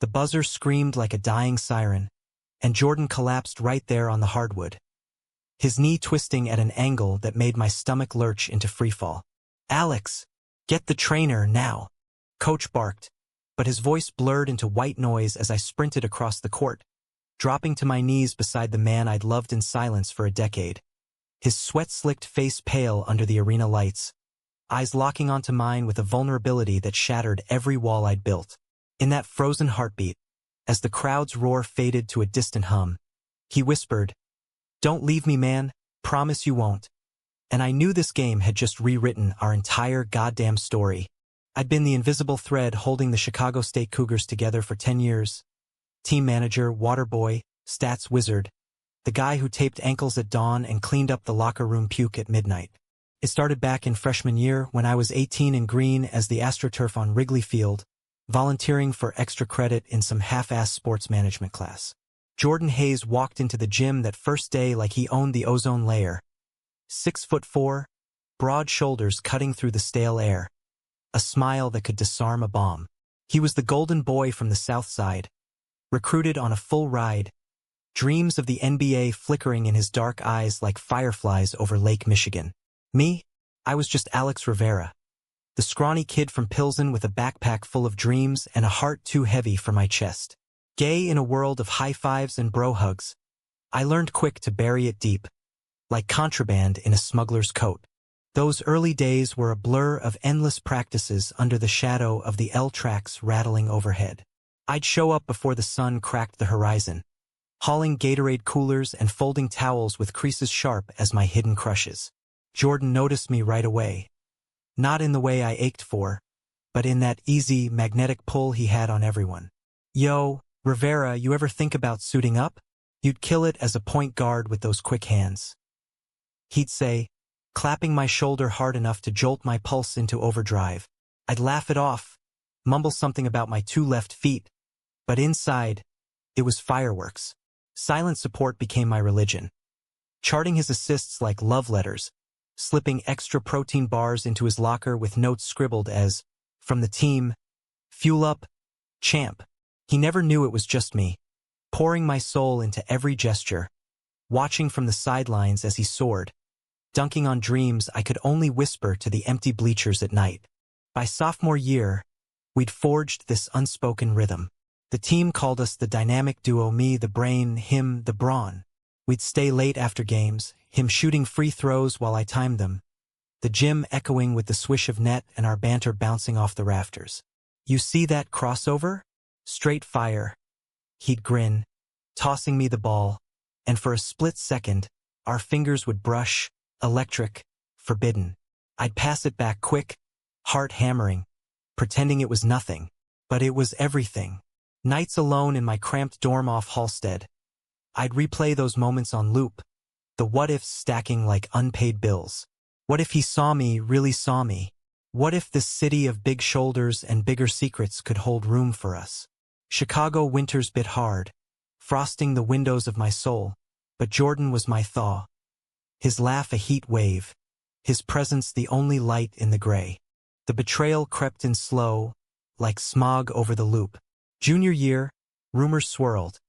The buzzer screamed like a dying siren, and Jordan collapsed right there on the hardwood, his knee twisting at an angle that made my stomach lurch into freefall. "Alex, get the trainer now," Coach barked, but his voice blurred into white noise as I sprinted across the court, dropping to my knees beside the man I'd loved in silence for a decade. His sweat-slicked face pale under the arena lights, eyes locking onto mine with a vulnerability that shattered every wall I'd built. In that frozen heartbeat, as the crowd's roar faded to a distant hum, he whispered, "Don't leave me, man, promise you won't." And I knew this game had just rewritten our entire goddamn story. I'd been the invisible thread holding the Chicago State Cougars together for 10 years. Team manager, water boy, stats wizard, the guy who taped ankles at dawn and cleaned up the locker room puke at midnight. It started back in freshman year when I was 18 in green as the AstroTurf on Wrigley Field, volunteering for extra credit in some half-ass sports management class. Jordan Hayes walked into the gym that first day like he owned the ozone layer. 6'4", broad shoulders cutting through the stale air, a smile that could disarm a bomb. He was the golden boy from the South Side, recruited on a full ride, dreams of the NBA flickering in his dark eyes like fireflies over Lake Michigan. Me? I was just Alex Rivera, the scrawny kid from Pilsen with a backpack full of dreams and a heart too heavy for my chest. Gay in a world of high fives and bro hugs, I learned quick to bury it deep, like contraband in a smuggler's coat. Those early days were a blur of endless practices under the shadow of the L tracks rattling overhead. I'd show up before the sun cracked the horizon, hauling Gatorade coolers and folding towels with creases sharp as my hidden crushes. Jordan noticed me right away. Not in the way I ached for, but in that easy, magnetic pull he had on everyone. "Yo, Rivera, you ever think about suiting up? You'd kill it as a point guard with those quick hands," he'd say, clapping my shoulder hard enough to jolt my pulse into overdrive. I'd laugh it off, mumble something about my 2 left feet, but inside, it was fireworks. Silent support became my religion. Charting his assists like love letters, slipping extra protein bars into his locker with notes scribbled as, "From the team, fuel up, champ." He never knew it was just me, pouring my soul into every gesture, watching from the sidelines as he soared, dunking on dreams I could only whisper to the empty bleachers at night. By sophomore year, we'd forged this unspoken rhythm. The team called us the dynamic duo, me the brain, him the brawn. We'd stay late after games, him shooting free throws while I timed them, the gym echoing with the swish of net and our banter bouncing off the rafters. "You see that crossover? Straight fire," he'd grin, tossing me the ball, and for a split second, our fingers would brush, electric, forbidden. I'd pass it back quick, heart hammering, pretending it was nothing, but it was everything. Nights alone in my cramped dorm off Halstead, I'd replay those moments on loop, the what-ifs stacking like unpaid bills. What if he saw me, really saw me? What if this city of big shoulders and bigger secrets could hold room for us? Chicago winters bit hard, frosting the windows of my soul, but Jordan was my thaw. His laugh a heat wave, his presence the only light in the gray. The betrayal crept in slow, like smog over the loop. Junior year, rumors swirled.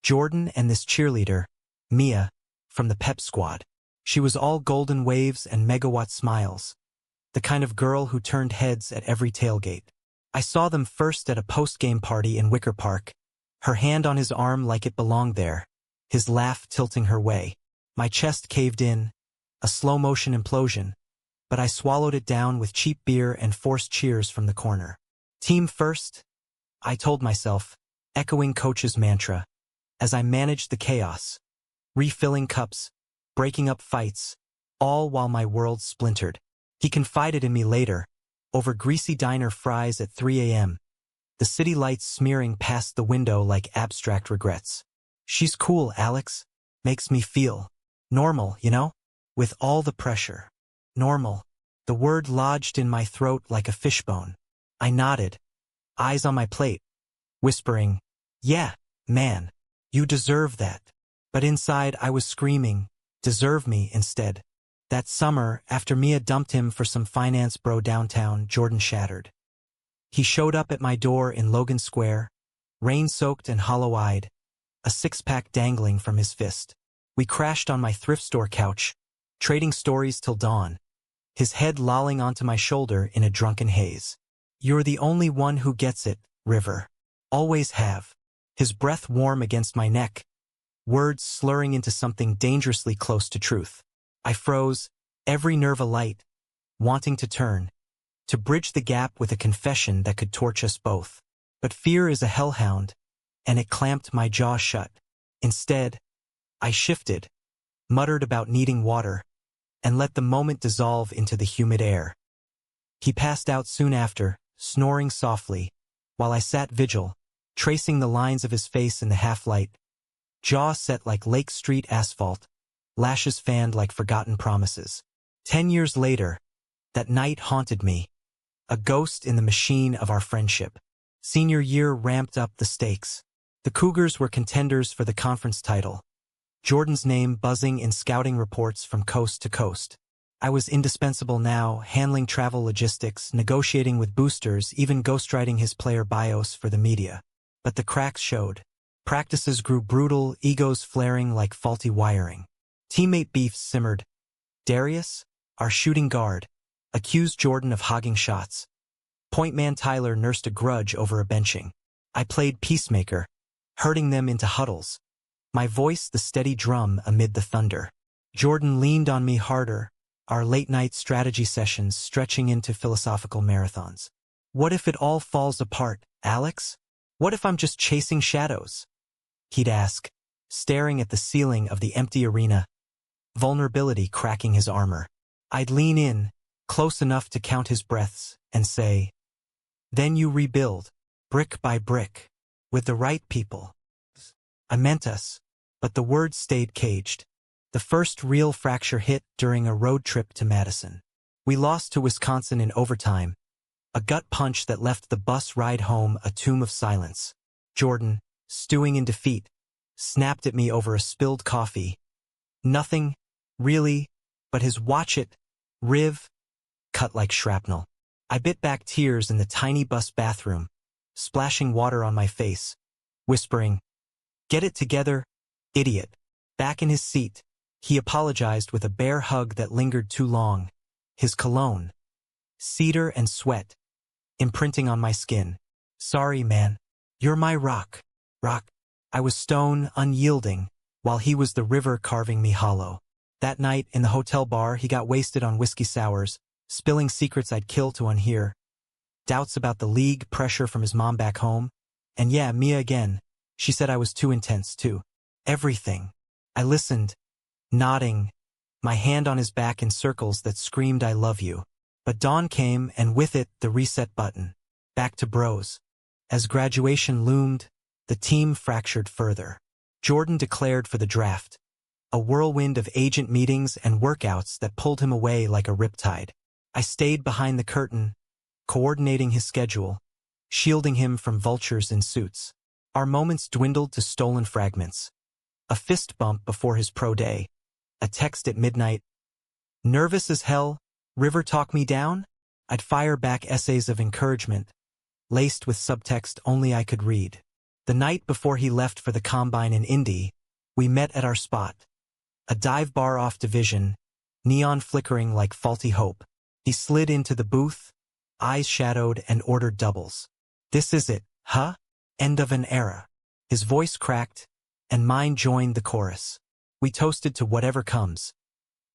Jordan and this cheerleader, Mia, from the pep squad. She was all golden waves and megawatt smiles, the kind of girl who turned heads at every tailgate. I saw them first at a post-game party in Wicker Park, her hand on his arm like it belonged there, his laugh tilting her way. My chest caved in, a slow-motion implosion, but I swallowed it down with cheap beer and forced cheers from the corner. Team first, I told myself, echoing coach's mantra, as I managed the chaos, refilling cups, breaking up fights, all while my world splintered. He confided in me later, over greasy diner fries at 3 a.m., the city lights smearing past the window like abstract regrets. "She's cool, Alex. Makes me feel normal, you know? With all the pressure. Normal." The word lodged in my throat like a fishbone. I nodded, eyes on my plate, whispering, "Yeah, man, you deserve that." But inside I was screaming, "Deserve me," instead. That summer, after Mia dumped him for some finance bro downtown, Jordan shattered. He showed up at my door in Logan Square, rain-soaked and hollow-eyed, a six-pack dangling from his fist. We crashed on my thrift store couch, trading stories till dawn, his head lolling onto my shoulder in a drunken haze. "You're the only one who gets it, River. Always have." His breath warm against my neck, words slurring into something dangerously close to truth. I froze, every nerve alight, wanting to turn, to bridge the gap with a confession that could torch us both. But fear is a hellhound, and it clamped my jaw shut. Instead, I shifted, muttered about needing water, and let the moment dissolve into the humid air. He passed out soon after, snoring softly, while I sat vigil, tracing the lines of his face in the half-light, jaw set like Lake Street asphalt, lashes fanned like forgotten promises. 10 years later, that night haunted me, a ghost in the machine of our friendship. Senior year ramped up the stakes. The Cougars were contenders for the conference title, Jordan's name buzzing in scouting reports from coast to coast. I was indispensable now, handling travel logistics, negotiating with boosters, even ghostwriting his player bios for the media. But the cracks showed. Practices grew brutal, egos flaring like faulty wiring. Teammate beefs simmered. Darius, our shooting guard, accused Jordan of hogging shots. Point man Tyler nursed a grudge over a benching. I played peacemaker, herding them into huddles, my voice the steady drum amid the thunder. Jordan leaned on me harder, our late-night strategy sessions stretching into philosophical marathons. "What if it all falls apart, Alex? What if I'm just chasing shadows?" He'd ask, staring at the ceiling of the empty arena, vulnerability cracking his armor. I'd lean in, close enough to count his breaths, and say, "Then you rebuild, brick by brick, with the right people." I meant us, but the words stayed caged. The first real fracture hit during a road trip to Madison. We lost to Wisconsin in overtime, a gut punch that left the bus ride home a tomb of silence. Jordan, stewing in defeat, snapped at me over a spilled coffee. Nothing, really, but his "watch it, Riv," cut like shrapnel. I bit back tears in the tiny bus bathroom, splashing water on my face, whispering, "Get it together, idiot." Back in his seat, he apologized with a bear hug that lingered too long. His cologne, cedar and sweat, imprinting on my skin. "Sorry, man. You're my rock." Rock. I was stone, unyielding, while he was the river carving me hollow. That night, in the hotel bar, he got wasted on whiskey sours, spilling secrets I'd kill to unhear. Doubts about the league, pressure from his mom back home. And yeah, Mia again. She said I was too intense, too. Everything. I listened, nodding, my hand on his back in circles that screamed "I love you." But dawn came, and with it, the reset button. Back to bros. As graduation loomed, the team fractured further. Jordan declared for the draft, a whirlwind of agent meetings and workouts that pulled him away like a riptide. I stayed behind the curtain, coordinating his schedule, shielding him from vultures in suits. Our moments dwindled to stolen fragments. A fist bump before his pro day, a text at midnight. "Nervous as hell, River talk me down?" I'd fire back essays of encouragement, laced with subtext only I could read. The night before he left for the combine in Indy, we met at our spot. A dive bar off Division, neon flickering like faulty hope. He slid into the booth, eyes shadowed, and ordered doubles. "This is it, huh? End of an era." His voice cracked, and mine joined the chorus. We toasted to whatever comes.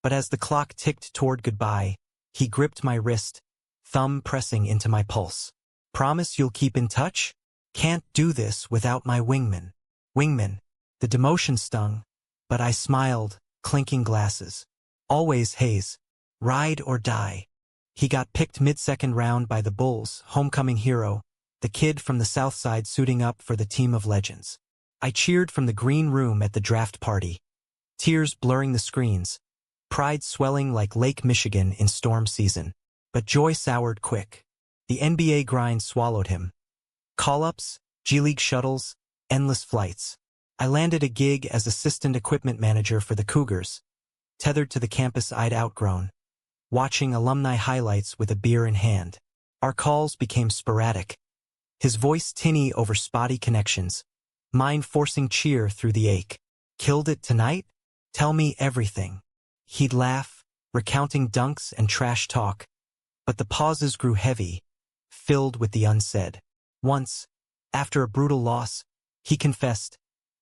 But as the clock ticked toward goodbye, he gripped my wrist, thumb pressing into my pulse. "Promise you'll keep in touch? Can't do this without my wingman." Wingman. The demotion stung, but I smiled, clinking glasses. "Always Hayes. Ride or die." He got picked mid-second round by the Bulls, homecoming hero, the kid from the South Side suiting up for the team of legends. I cheered from the green room at the draft party, tears blurring the screens, pride swelling like Lake Michigan in storm season. But joy soured quick. The NBA grind swallowed him. Call-ups, G-League shuttles, endless flights. I landed a gig as assistant equipment manager for the Cougars, tethered to the campus I'd outgrown, watching alumni highlights with a beer in hand. Our calls became sporadic, His voice tinny over spotty connections, mine forcing cheer through the ache. Killed it tonight? Tell me everything. He'd laugh, recounting dunks and trash talk, but the pauses grew heavy, filled with the unsaid. Once, after a brutal loss, he confessed,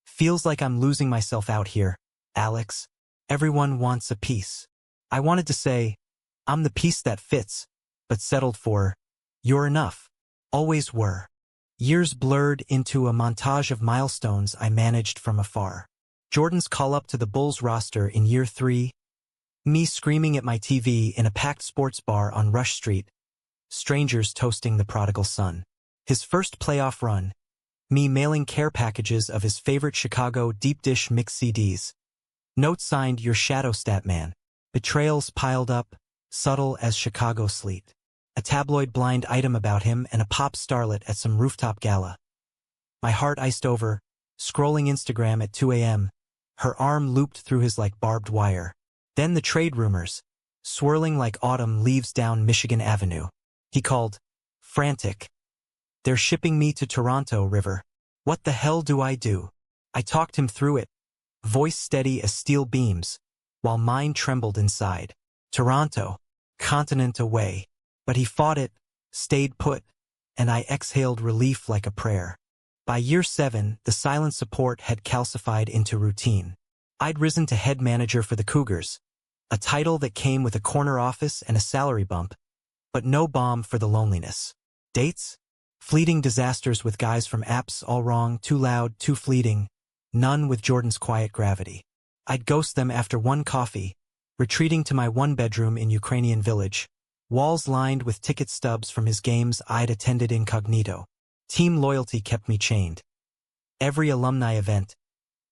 "Feels like I'm losing myself out here, Alex. Everyone wants a piece." I wanted to say, "I'm the piece that fits," but settled for, "You're enough. Always were." Years blurred into a montage of milestones I managed from afar. Jordan's call-up to the Bulls roster in year 3, me screaming at my TV in a packed sports bar on Rush Street, strangers toasting the prodigal son. His first playoff run, me mailing care packages of his favorite Chicago deep dish mix CDs. Note signed, "Your Shadow Stat Man." Betrayals piled up, subtle as Chicago sleet. A tabloid blind item about him and a pop starlet at some rooftop gala. My heart iced over, scrolling Instagram at 2 a.m., her arm looped through his like barbed wire. Then the trade rumors, swirling like autumn leaves down Michigan Avenue. He called, frantic. "They're shipping me to Toronto, River. What the hell do I do?" I talked him through it, voice steady as steel beams, while mine trembled inside. Toronto, continent away. But he fought it, stayed put, and I exhaled relief like a prayer. By year 7, the silent support had calcified into routine. I'd risen to head manager for the Cougars, a title that came with a corner office and a salary bump, but no balm for the loneliness. Dates? Fleeting disasters with guys from apps all wrong, too loud, too fleeting, none with Jordan's quiet gravity. I'd ghost them after one coffee, retreating to my one bedroom in Ukrainian village, walls lined with ticket stubs from his games I'd attended incognito. Team loyalty kept me chained. Every alumni event,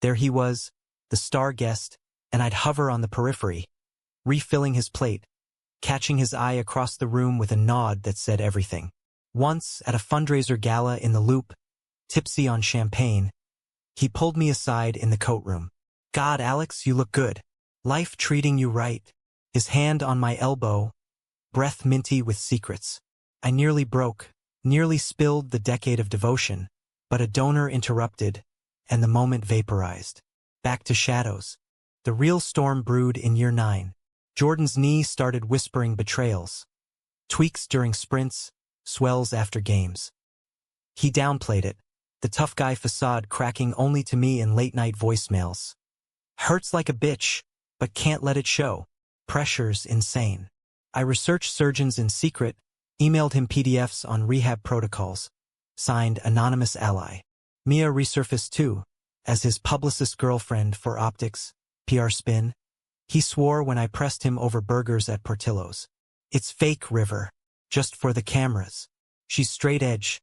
there he was, the star guest, and I'd hover on the periphery, refilling his plate, catching his eye across the room with a nod that said everything. Once, at a fundraiser gala in the Loop, tipsy on champagne, he pulled me aside in the coat room. "God, Alex, you look good. Life treating you right." His hand on my elbow, breath minty with secrets. I nearly broke, nearly spilled the decade of devotion, but a donor interrupted, and the moment vaporized. Back to shadows. The real storm brewed in year 9. Jordan's knee started whispering betrayals. Tweaks during sprints, swells after games. He downplayed it, the tough guy facade cracking only to me in late-night voicemails. "Hurts like a bitch, but can't let it show. Pressure's insane." I researched surgeons in secret, emailed him PDFs on rehab protocols. Signed, Anonymous Ally. Mia resurfaced too, as his publicist girlfriend for optics, PR spin. He swore when I pressed him over burgers at Portillo's. "It's fake, River. Just for the cameras. She's straight edge.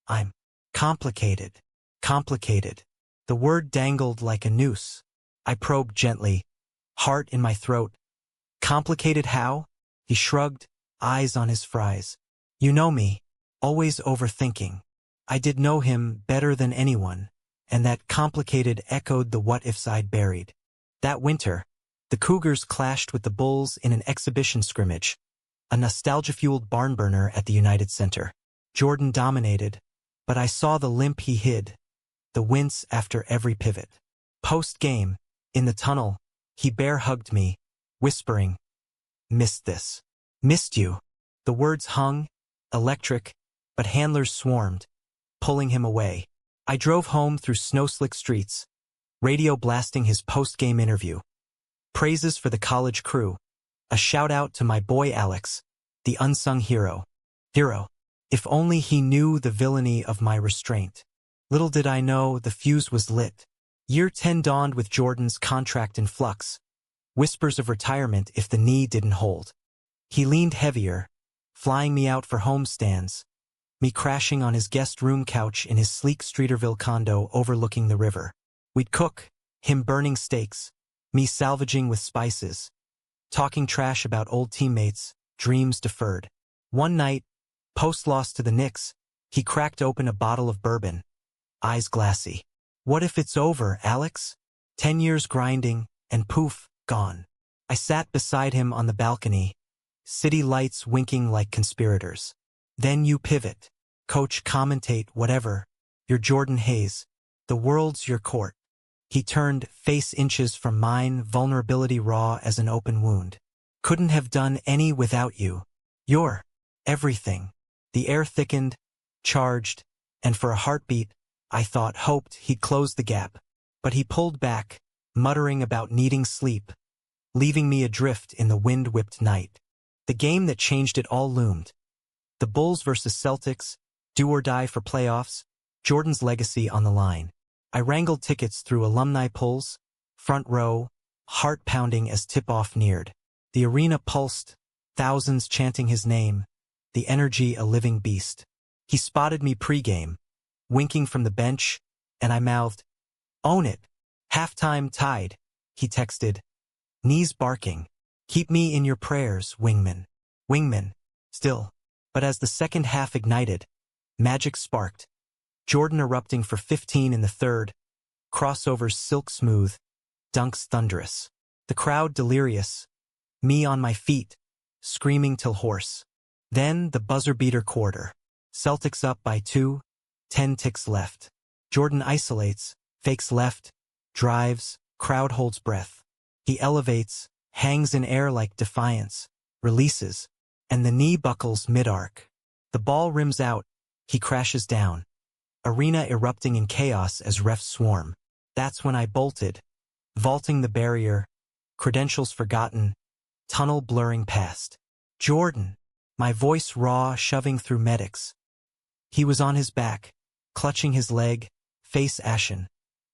I'm complicated. Complicated." The word dangled like a noose. I probed gently, heart in my throat. "Complicated how?" He shrugged, eyes on his fries. "You know me, always overthinking." I did know him better than anyone, and that complicated echoed the what-ifs I'd buried. That winter, the Cougars clashed with the Bulls in an exhibition scrimmage, a nostalgia-fueled barn-burner at the United Center. Jordan dominated, but I saw the limp he hid, the wince after every pivot. Post-game, in the tunnel, he bear-hugged me, whispering, "Missed this. Missed you." The words hung, electric, but handlers swarmed, pulling him away. I drove home through snow-slick streets, radio blasting his post-game interview. Praises for the college crew. A shout-out to my boy Alex, the unsung hero. If only he knew the villainy of my restraint. Little did I know the fuse was lit. Year 10 dawned with Jordan's contract in flux. Whispers of retirement if the knee didn't hold. He leaned heavier, flying me out for homestands, me crashing on his guest room couch in his sleek Streeterville condo overlooking the river. We'd cook, him burning steaks, me salvaging with spices, talking trash about old teammates, dreams deferred. One night, post-loss to the Knicks, he cracked open a bottle of bourbon, eyes glassy. "What if it's over, Alex? 10 years grinding, and poof, gone." I sat beside him on the balcony, city lights winking like conspirators. "Then you pivot." Coach, commentate, whatever. You're Jordan Hayes. The world's your court. He turned, face inches from mine, vulnerability raw as an open wound. Couldn't have done any without you. You're everything. The air thickened, charged, and for a heartbeat, I hoped he'd close the gap. But he pulled back, muttering about needing sleep, leaving me adrift in the wind-whipped night. The game that changed it all loomed. The Bulls versus Celtics, do or die for playoffs, Jordan's legacy on the line. I wrangled tickets through alumni pulls, front row, heart pounding as tip-off neared. The arena pulsed, thousands chanting his name, the energy a living beast. He spotted me pregame, winking from the bench, and I mouthed, "Own it. Halftime tied," he texted, knees barking. "Keep me in your prayers, wingman." Wingman, still. But as the second half ignited, magic sparked. Jordan erupting for 15 in the third, crossovers silk smooth, dunks thunderous. The crowd delirious, me on my feet, screaming till hoarse. Then the buzzer-beater quarter. Celtics up by 2, 10 ticks left. Jordan isolates, fakes left, drives, crowd holds breath. He elevates, hangs in air like defiance, releases, and the knee buckles mid-arc. The ball rims out, he crashes down. Arena erupting in chaos as refs swarm. That's when I bolted, vaulting the barrier, credentials forgotten, tunnel blurring past. Jordan, my voice raw, shoving through medics. He was on his back, clutching his leg, face ashen,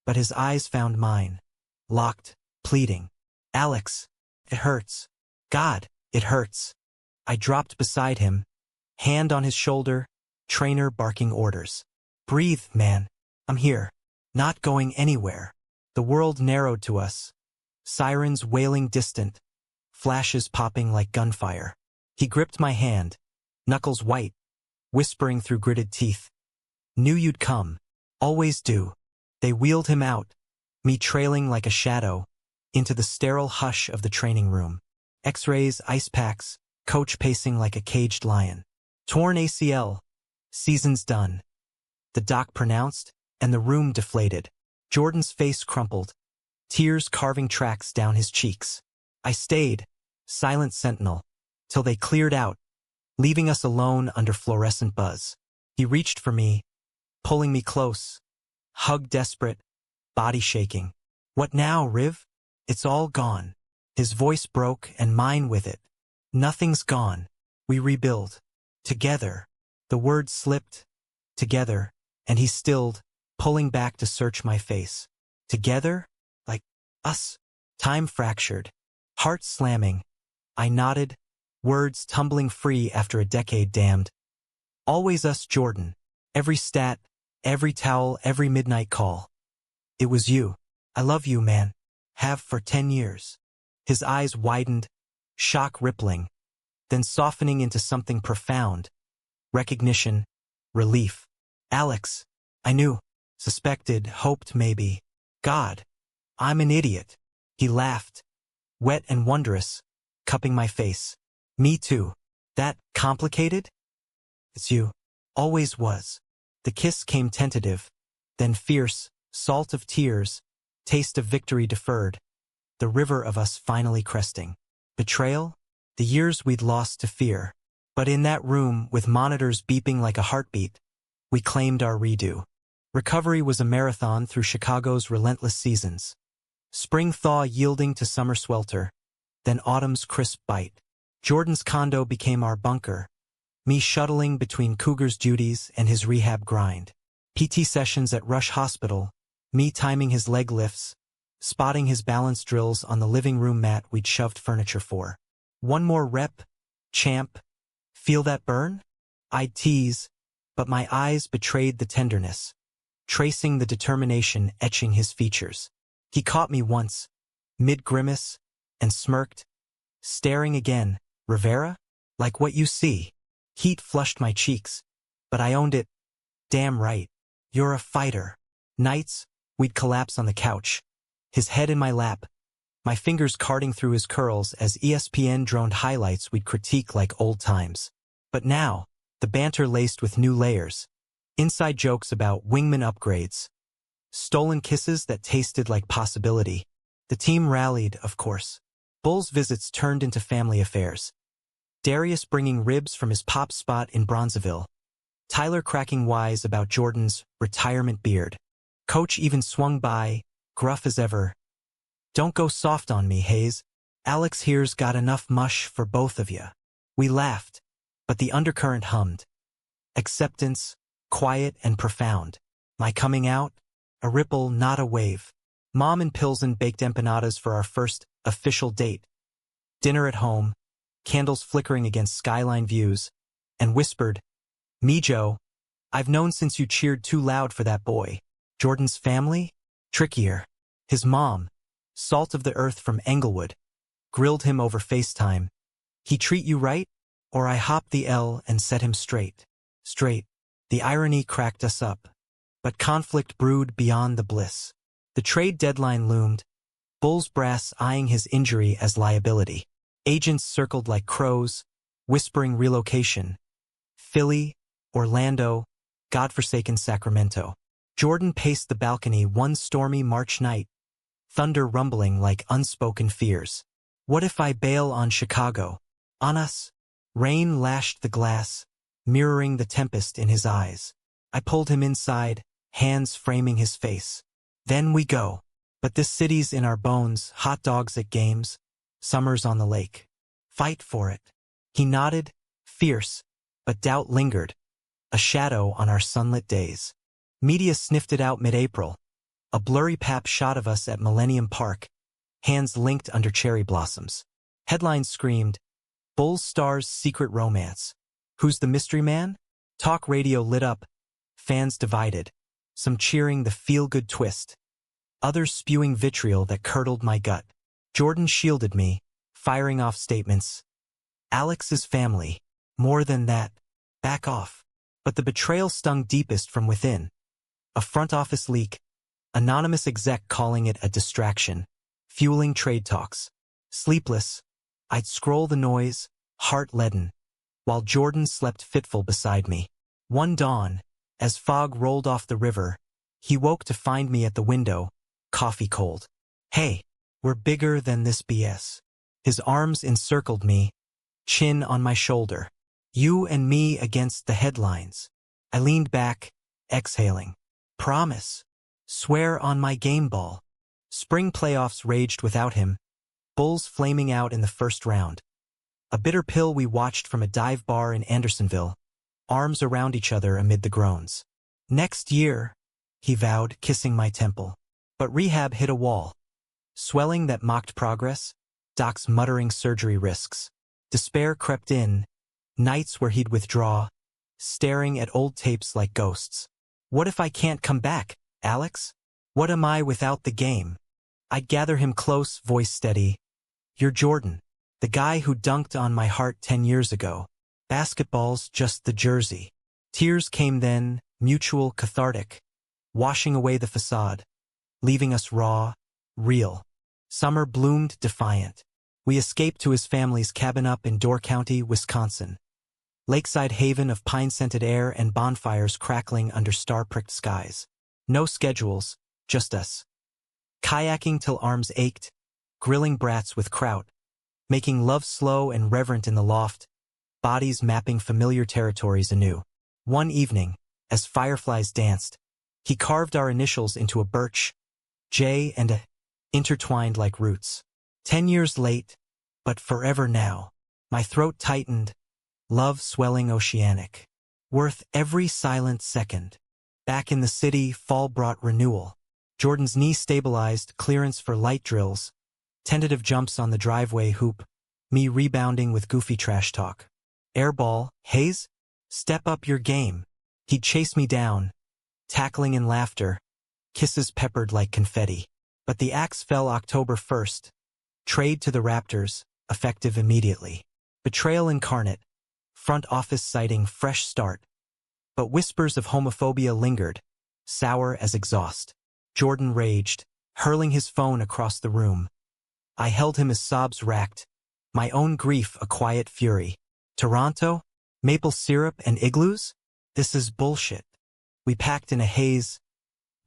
but his eyes found mine, locked, pleading. "Alex, it hurts. God, it hurts." I dropped beside him, hand on his shoulder, trainer barking orders. "Breathe, man. I'm here. Not going anywhere." The world narrowed to us, sirens wailing distant, flashes popping like gunfire. He gripped my hand, knuckles white, whispering through gritted teeth. "Knew you'd come. Always do." They wheeled him out, me trailing like a shadow, into the sterile hush of the training room. X-rays, ice packs, coach pacing like a caged lion. "Torn ACL. Season's done," the doc pronounced, and the room deflated. Jordan's face crumpled, tears carving tracks down his cheeks. I stayed, silent sentinel, till they cleared out, leaving us alone under fluorescent buzz. He reached for me, pulling me close, hug desperate, body shaking. "What now, Riv? It's all gone." His voice broke and mine with it. "Nothing's gone. We rebuild. Together." The words slipped. Together, and he stilled, pulling back to search my face. Together? Like us? Time fractured. Heart slamming. I nodded, words tumbling free after a decade damned. "Always us, Jordan. Every stat, every towel, every midnight call. It was you. I love you, man. Have for 10 years. His eyes widened, shock rippling, then softening into something profound. Recognition, relief. "Alex, I knew, suspected, hoped maybe. God, I'm an idiot." He laughed, wet and wondrous, cupping my face. "Me too. That complicated? It's you. Always was." The kiss came tentative, then fierce, salt of tears, taste of victory deferred, the river of us finally cresting. Betrayal? The years we'd lost to fear. But in that room, with monitors beeping like a heartbeat, we claimed our redo. Recovery was a marathon through Chicago's relentless seasons. Spring thaw yielding to summer swelter, then autumn's crisp bite. Jordan's condo became our bunker, me shuttling between Cougar's duties and his rehab grind. PT sessions at Rush Hospital, me timing his leg lifts, spotting his balance drills on the living room mat we'd shoved furniture for. "One more rep, champ. Feel that burn?" I'd tease, but my eyes betrayed the tenderness, tracing the determination etching his features. He caught me once, mid-grimace, and smirked, staring again. "Rivera? Like what you see." Heat flushed my cheeks, but I owned it. "Damn right. You're a fighter." Nights, we'd collapse on the couch, his head in my lap, my fingers carting through his curls as ESPN droned highlights we'd critique like old times. But now, the banter laced with new layers, inside jokes about wingman upgrades, stolen kisses that tasted like possibility. The team rallied, of course. Bull's visits turned into family affairs. Darius bringing ribs from his pop spot in Bronzeville. Tyler cracking wise about Jordan's retirement beard. Coach even swung by, gruff as ever. "Don't go soft on me, Hayes. Alex here's got enough mush for both of you." We laughed, but the undercurrent hummed. Acceptance, quiet and profound. My coming out, a ripple, not a wave. Mom and Pilsen baked empanadas for our first official date. Dinner at home, candles flickering against skyline views, and whispered, "Me, Joe, I've known since you cheered too loud for that boy." Jordan's family? Trickier. His mom, salt of the earth from Englewood, grilled him over FaceTime. "He treat you right?" Or I hopped the L and set him straight. Straight. The irony cracked us up. But conflict brewed beyond the bliss. The trade deadline loomed, Bull's brass eyeing his injury as liability. Agents circled like crows, whispering relocation. Philly, Orlando, godforsaken Sacramento. Jordan paced the balcony one stormy March night, thunder rumbling like unspoken fears. What if I bail on Chicago? On us? Rain lashed the glass, mirroring the tempest in his eyes. I pulled him inside, hands framing his face. Then we go. But this city's in our bones, hot dogs at games, summers on the lake. Fight for it. He nodded, fierce, but doubt lingered, a shadow on our sunlit days. Media sniffed it out mid-April, a blurry pap shot of us at Millennium Park, hands linked under cherry blossoms. Headlines screamed, "Bull's Stars' Secret Romance. Who's the mystery man?" Talk radio lit up, fans divided, some cheering the feel-good twist, others spewing vitriol that curdled my gut. Jordan shielded me, firing off statements. "Alex's family. More than that. Back off." But the betrayal stung deepest from within. A front office leak, anonymous exec calling it a distraction, fueling trade talks. Sleepless, I'd scroll the noise, heart leaden, while Jordan slept fitful beside me. One dawn, as fog rolled off the river, he woke to find me at the window, coffee cold. "Hey, we're bigger than this BS." His arms encircled me, chin on my shoulder. "You and me against the headlines." I leaned back, exhaling. "Promise. Swear on my game ball." Spring playoffs raged without him, Bulls flaming out in the first round. A bitter pill we watched from a dive bar in Andersonville, arms around each other amid the groans. "Next year," he vowed, kissing my temple. But rehab hit a wall. Swelling that mocked progress, docs muttering surgery risks. Despair crept in, nights where he'd withdraw, staring at old tapes like ghosts. "What if I can't come back, Alex? What am I without the game?" I'd gather him close, voice steady. "You're Jordan, the guy who dunked on my heart 10 years ago. Basketball's just the jersey." Tears came then, mutual, cathartic, washing away the facade, leaving us raw, real. Summer bloomed defiant. We escaped to his family's cabin up in Door County, Wisconsin. Lakeside haven of pine-scented air and bonfires crackling under star-pricked skies. No schedules, just us. Kayaking till arms ached, grilling brats with kraut, making love slow and reverent in the loft, bodies mapping familiar territories anew. One evening, as fireflies danced, he carved our initials into a birch, J and a, intertwined like roots. 10 years late, but forever now. My throat tightened, love swelling oceanic. Worth every silent second. Back in the city, fall brought renewal. Jordan's knee stabilized, clearance for light drills, tentative jumps on the driveway hoop, me rebounding with goofy trash talk. "Airball, Hayes? Step up your game." He'd chase me down, tackling in laughter, kisses peppered like confetti. But the axe fell October 1st. Trade to the Raptors, effective immediately. Betrayal incarnate, front office citing fresh start. But whispers of homophobia lingered, sour as exhaust. Jordan raged, hurling his phone across the room. I held him as sobs racked, my own grief a quiet fury. "Toronto? Maple syrup and igloos? This is bullshit. We packed in a haze,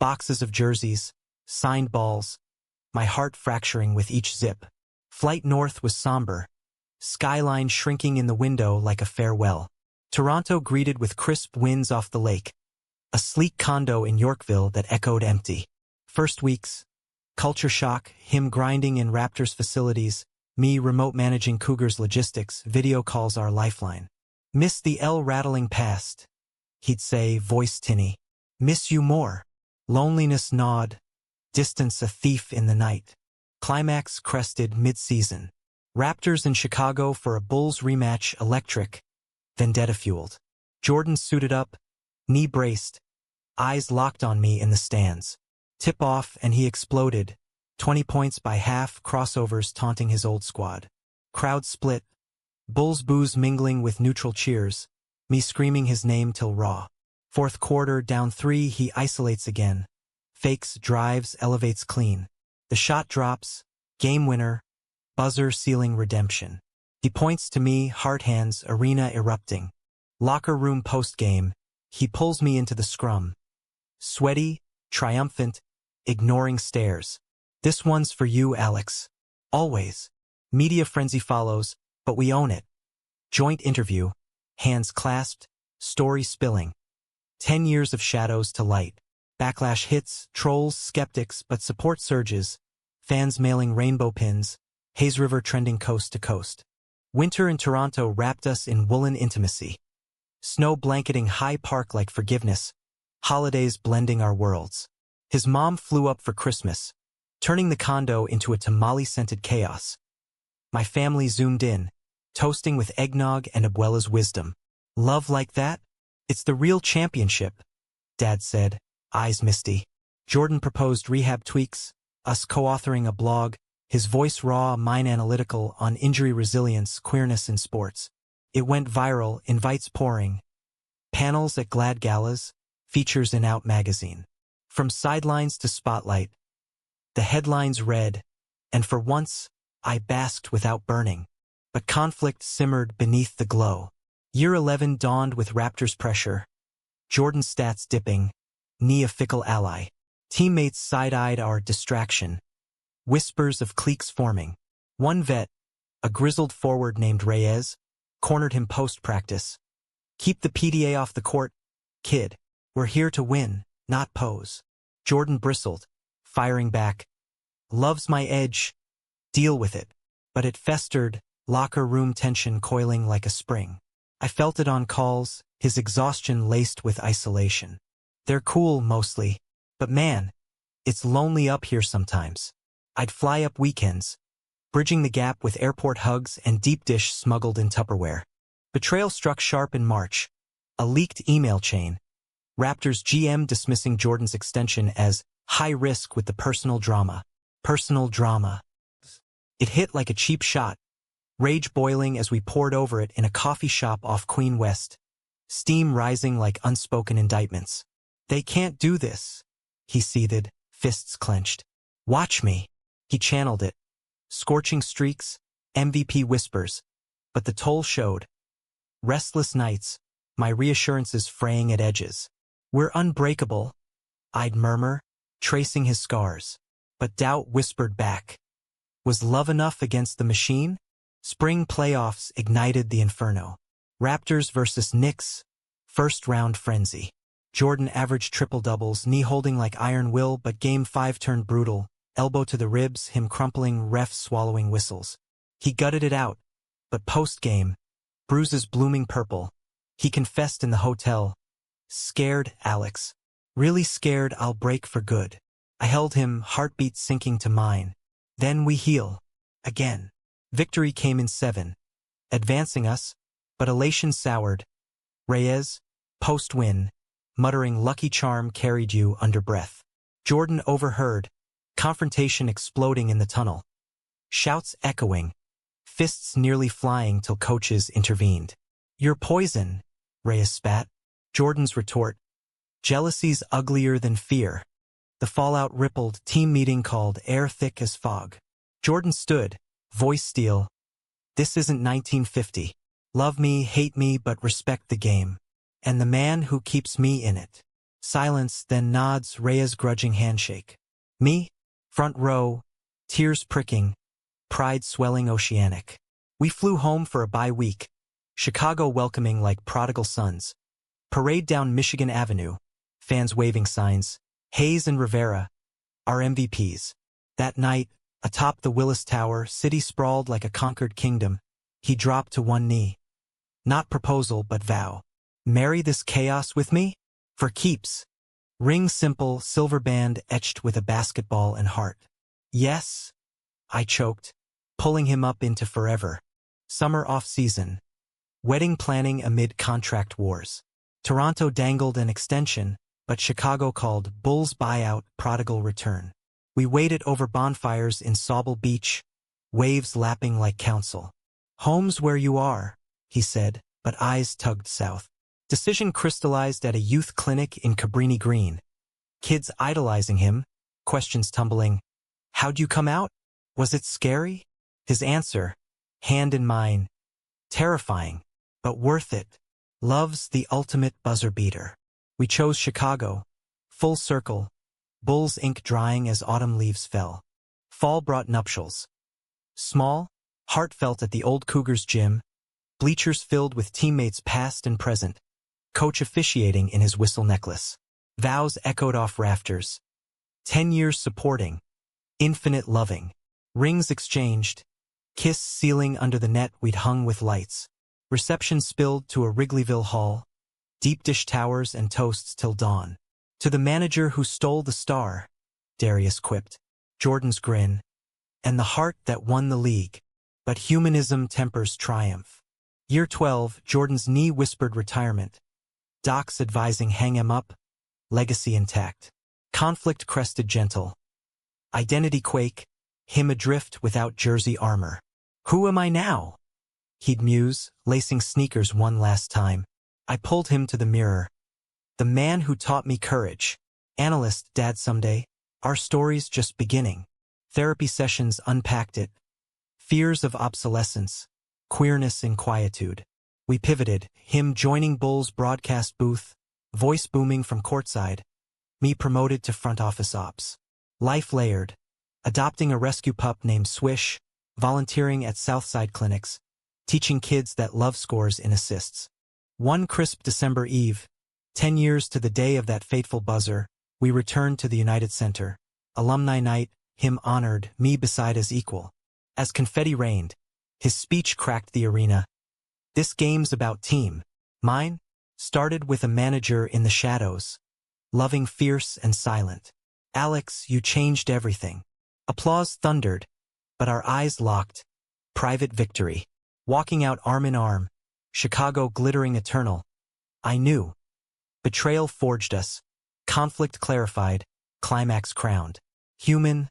boxes of jerseys, signed balls, my heart fracturing with each zip. Flight north was somber, skyline shrinking in the window like a farewell. Toronto greeted with crisp winds off the lake, a sleek condo in Yorkville that echoed empty. First weeks, culture shock, him grinding in Raptors facilities, me remote managing Cougars logistics, video calls our lifeline. Miss the L rattling past, he'd say, voice tinny. Miss you more. Loneliness gnawed, distance a thief in the night. Climax crested mid-season. Raptors in Chicago for a Bulls rematch, electric, vendetta-fueled. Jordan suited up, knee braced, eyes locked on me in the stands. Tip off and he exploded, 20 points by half, crossovers taunting his old squad. Crowd split, Bulls boos mingling with neutral cheers, me screaming his name till raw. Fourth quarter, down 3, he isolates again. Fakes, drives, elevates clean. The shot drops, game winner, buzzer sealing redemption. He points to me, heart hands, arena erupting. Locker room post-game, he pulls me into the scrum. Sweaty, triumphant, ignoring stares. This one's for you, Alex. Always. Media frenzy follows, but we own it. Joint interview, hands clasped, story spilling. 10 years of shadows to light. Backlash hits, trolls, skeptics, but support surges. Fans mailing rainbow pins, Hayes River trending coast to coast. Winter in Toronto wrapped us in woolen intimacy. Snow blanketing High Park like forgiveness. Holidays blending our worlds. His mom flew up for Christmas, turning the condo into a tamale-scented chaos. My family zoomed in, toasting with eggnog and Abuela's wisdom. Love like that? It's the real championship, Dad said, eyes misty. Jordan proposed rehab tweaks, us co-authoring a blog, his voice raw, mine analytical, on injury resilience, queerness in sports. It went viral, invites pouring. Panels at Glad Galas, features in Out magazine. From sidelines to spotlight. The headlines read, and for once, I basked without burning. But conflict simmered beneath the glow. Year 11 dawned with Raptors pressure. Jordan's stats dipping, knee a fickle ally. Teammates side-eyed our distraction. Whispers of cliques forming. One vet, a grizzled forward named Reyes, cornered him post-practice. Keep the PDA off the court, kid. We're here to win, not pose. Jordan bristled, firing back. Love's my edge. Deal with it. But it festered, locker room tension coiling like a spring. I felt it on calls, his exhaustion laced with isolation. They're cool mostly, but man, it's lonely up here sometimes. I'd fly up weekends, bridging the gap with airport hugs and deep dish smuggled in Tupperware. Betrayal struck sharp in March. A leaked email chain. Raptors GM dismissing Jordan's extension as high risk with the personal drama. Personal drama. It hit like a cheap shot. Rage boiling as we poured over it in a coffee shop off Queen West. Steam rising like unspoken indictments. They can't do this, he seethed, fists clenched. Watch me. He channeled it. Scorching streaks, MVP whispers. But the toll showed. Restless nights, my reassurances fraying at edges. We're unbreakable, I'd murmur, tracing his scars. But doubt whispered back. Was love enough against the machine? Spring playoffs ignited the inferno. Raptors versus Knicks, first-round frenzy. Jordan averaged triple-doubles, knee holding like iron will, but Game 5 turned brutal. Elbow to the ribs, him crumpling, refs swallowing whistles. He gutted it out, but post-game, bruises blooming purple. He confessed in the hotel. Scared, Alex. Really scared I'll break for good. I held him, heartbeat sinking to mine. Then we heal. Again. Victory came in 7. Advancing us, but elation soured. Reyes, post-win, muttering lucky charm carried you under breath. Jordan overheard. Confrontation exploding in the tunnel. Shouts echoing. Fists nearly flying till coaches intervened. You're poison, Reyes spat. Jordan's retort. Jealousy's uglier than fear. The fallout rippled, team meeting called, air thick as fog. Jordan stood, voice steel. This isn't 1950. Love me, hate me, but respect the game. And the man who keeps me in it. Silence, then nods, Rhea's grudging handshake. Me? Front row, tears pricking, pride swelling oceanic. We flew home for a bye-week, Chicago welcoming like prodigal sons. Parade down Michigan Avenue, fans waving signs. Hayes and Rivera, our MVPs. That night, atop the Willis Tower, city sprawled like a conquered kingdom. He dropped to one knee. Not proposal, but vow. Marry this chaos with me? For keeps. Ring simple, silver band etched with a basketball and heart. Yes, I choked, pulling him up into forever. Summer off-season. Wedding planning amid contract wars. Toronto dangled an extension, but Chicago called Bulls buyout, prodigal return. We waited over bonfires in Sauble Beach, waves lapping like counsel. Home's where you are, he said, but eyes tugged south. Decision crystallized at a youth clinic in Cabrini Green. Kids idolizing him, questions tumbling. How'd you come out? Was it scary? His answer, hand in mine. Terrifying, but worth it. Love's the ultimate buzzer beater. We chose Chicago. Full circle. Bulls ink drying as autumn leaves fell. Fall brought nuptials. Small, heartfelt at the old Cougars gym, bleachers filled with teammates past and present, coach officiating in his whistle necklace. Vows echoed off rafters. 10 years supporting. Infinite loving. Rings exchanged. Kiss ceiling under the net we'd hung with lights. Reception spilled to a Wrigleyville hall. Deep dish towers and toasts till dawn. To the manager who stole the star, Darius quipped. Jordan's grin. And the heart that won the league. But humanism tempers triumph. Year 12, Jordan's knee whispered retirement. Docs advising hang him up. Legacy intact. Conflict crested gentle. Identity quake. Him adrift without jersey armor. Who am I now? He'd muse, lacing sneakers one last time. I pulled him to the mirror. The man who taught me courage. Analyst, dad someday. Our story's just beginning. Therapy sessions unpacked it. Fears of obsolescence. Queerness in quietude. We pivoted, him joining Bulls' broadcast booth, voice booming from courtside. Me promoted to front office ops. Life layered. Adopting a rescue pup named Swish, volunteering at Southside clinics, teaching kids that love scores in assists. One crisp December eve, 10 years to the day of that fateful buzzer, we returned to the United Center. Alumni night, him honored, me beside his equal. As confetti rained, his speech cracked the arena. This game's about team. Mine started with a manager in the shadows, loving fierce and silent. Alex, you changed everything. Applause thundered, but our eyes locked. Private victory. Walking out arm in arm, Chicago glittering eternal. I knew. Betrayal forged us. Conflict clarified. Climax crowned. Human,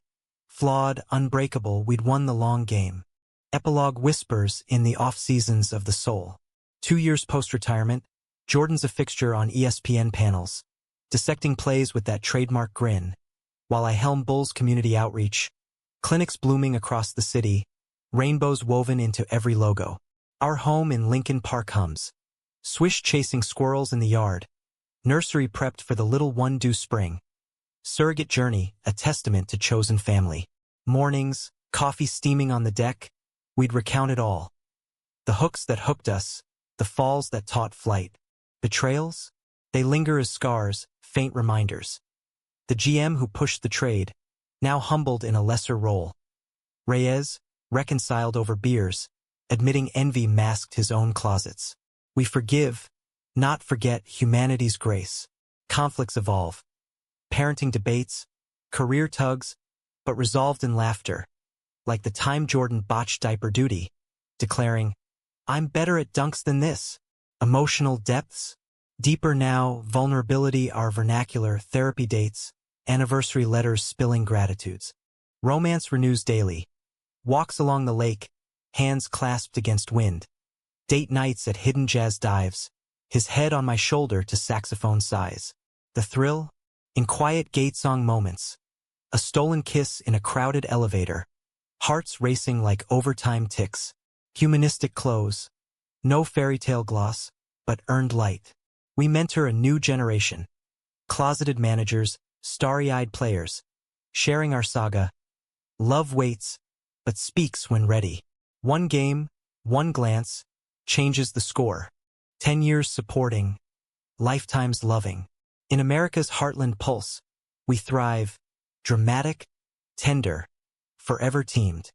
flawed, unbreakable, we'd won the long game. Epilogue whispers in the off-seasons of the soul. 2 years post-retirement, Jordan's a fixture on ESPN panels, dissecting plays with that trademark grin, while I helm Bulls community outreach, clinics blooming across the city, rainbows woven into every logo. Our home in Lincoln Park hums. Swish chasing squirrels in the yard. Nursery prepped for the little one due spring. Surrogate journey, a testament to chosen family. Mornings, coffee steaming on the deck, we'd recount it all. The hooks that hooked us, the falls that taught flight. Betrayals? They linger as scars, faint reminders. The GM who pushed the trade, now humbled in a lesser role. Reyes, reconciled over beers, admitting envy masked his own closets. We forgive, not forget humanity's grace. Conflicts evolve. Parenting debates, career tugs, but resolved in laughter. Like the time Jordan botched diaper duty, declaring, I'm better at dunks than this. Emotional depths, deeper now, vulnerability, our vernacular, therapy dates, anniversary letters spilling gratitudes. Romance renews daily. Walks along the lake, hands clasped against wind. Date nights at hidden jazz dives, his head on my shoulder to saxophone sighs. The thrill? In quiet gate song moments. A stolen kiss in a crowded elevator. Hearts racing like overtime ticks. Humanistic close. No fairy tale gloss, but earned light. We mentor a new generation. Closeted managers, starry-eyed players, sharing our saga. Love waits, but speaks when ready. One game, one glance, changes the score. 10 years supporting, lifetimes loving. In America's Heartland Pulse, we thrive, dramatic, tender, forever teamed.